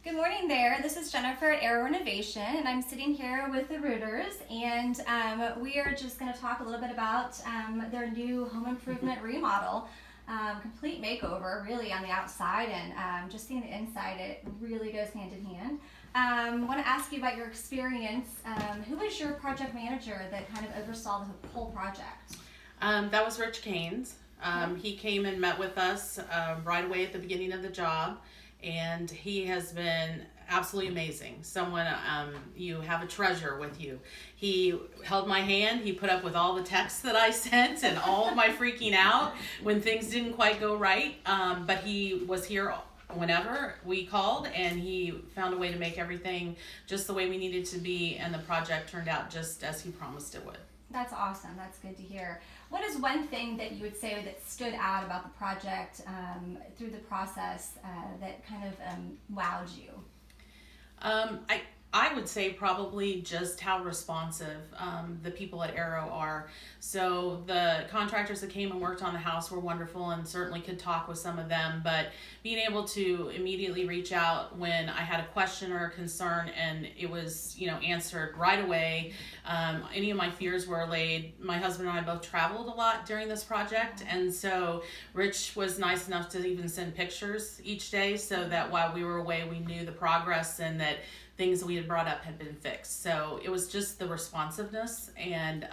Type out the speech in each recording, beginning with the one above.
Good morning there. This is Jennifer at Arrow Renovation, and I'm sitting here with the Rooters, and we are just going to talk a little bit about their new home improvement remodel. Complete makeover, really, on the outside, and just seeing the inside, it really goes hand in hand. I want to ask you about your experience. Who was your project manager that kind of oversaw the whole project? That was Rich Caines. He came and met with us right away at the beginning of the job, and he has been absolutely amazing. Someone, you have a treasure with you. He held my hand. He put up with all the texts that I sent and all of my freaking out when things didn't quite go right. But he was here whenever we called, and he found a way to make everything just the way we needed to be, and the project turned out just as he promised it would. That's awesome. That's good to hear. What is one thing that you would say that stood out about the project through the process that kind of wowed you? I would say probably just how responsive the people at Arrow are. So the contractors that came and worked on the house were wonderful, and certainly could talk with some of them, but being able to immediately reach out when I had a question or a concern, and it was, answered right away. Any of my fears were allayed. My husband and I both traveled a lot during this project, and so Rich was nice enough to even send pictures each day so that while we were away, we knew the progress and that things that we had brought up had been fixed. So it was just the responsiveness and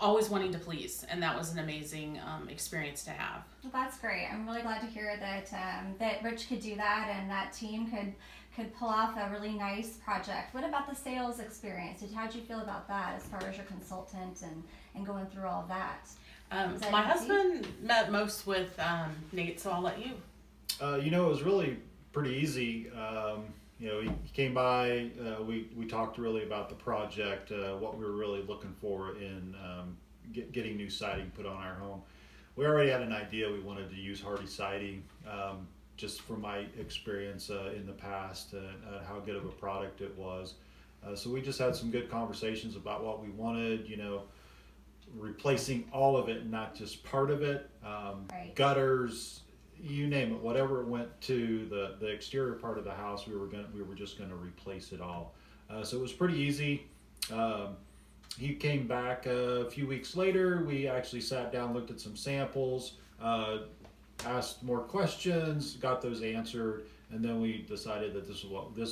always wanting to please, and that was an amazing experience to have. Well, that's great. I'm really glad to hear that that Rich could do that, and that team could pull off a really nice project. What about the sales experience? How'd you feel about that as far as your consultant and going through all of that? My husband met most with Nate, so I'll let you. It was really pretty easy. He came by, we talked really about the project, what we were really looking for in getting new siding put on our home. We already had an idea we wanted to use hardy siding, just from my experience in the past, how good of a product it was. So we just had some good conversations about what we wanted, replacing all of it, not just part of it, Right. gutters, you name it, whatever it went to the exterior part of the house, we were just gonna replace it all. So it was pretty easy. He came back a few weeks later. We actually sat down, looked at some samples, asked more questions, got those answered, and then we decided that this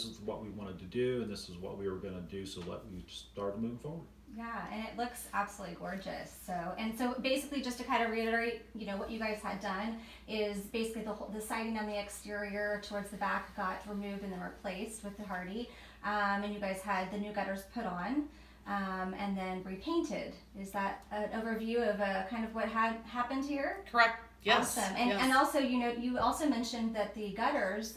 is what we wanted to do, and this is what we were gonna do. So we started moving forward. Yeah, and it looks absolutely gorgeous. So basically, just to kind of reiterate, what you guys had done is basically the siding on the exterior towards the back got removed and then replaced with the hardy, and you guys had the new gutters put on, and then repainted. Is that an overview of kind of what had happened here? Correct. Yes. Awesome. And yes. and also, you also mentioned that the gutters.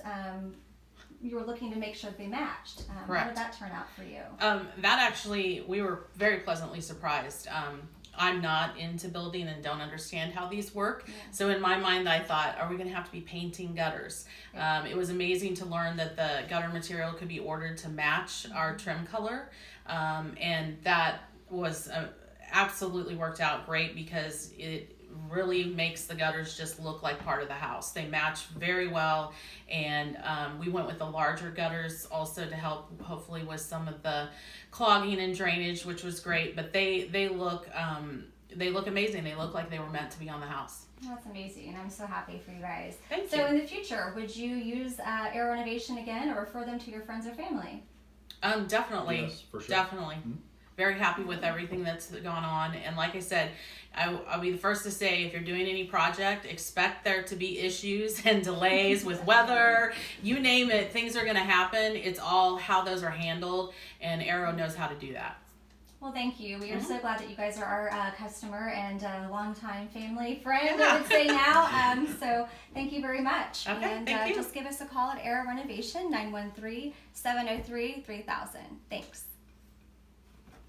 You were looking to make sure they matched. Correct. How did that turn out for you? That actually, we were very pleasantly surprised. I'm not into building and don't understand how these work. Yeah. So in my mind, I thought, are we going to have to be painting gutters? Yeah. It was amazing to learn that the gutter material could be ordered to match our trim color. And that was absolutely worked out great, because it really makes the gutters just look like part of the house. They match very well, and we went with the larger gutters also to help hopefully with some of the clogging and drainage, which was great. But they look amazing. They look like they were meant to be on the house. That's amazing. I'm so happy for you guys. Thank So you. in the future, would you use Arrow Renovation again, or refer them to your friends or family? Definitely. Yes, for sure. Definitely. Mm-hmm. Very happy with everything that's gone on. And like I said, I'll be the first to say, if you're doing any project, expect there to be issues and delays with weather, you name it, things are going to happen. It's all how those are handled, and Arrow knows how to do that. Well, thank you. We are Mm-hmm. so glad that you guys are our customer and longtime family friend, I would say now. So thank you very much. Okay, and thank you. Just give us a call at Arrow Renovation, 913-703-3000. Thanks.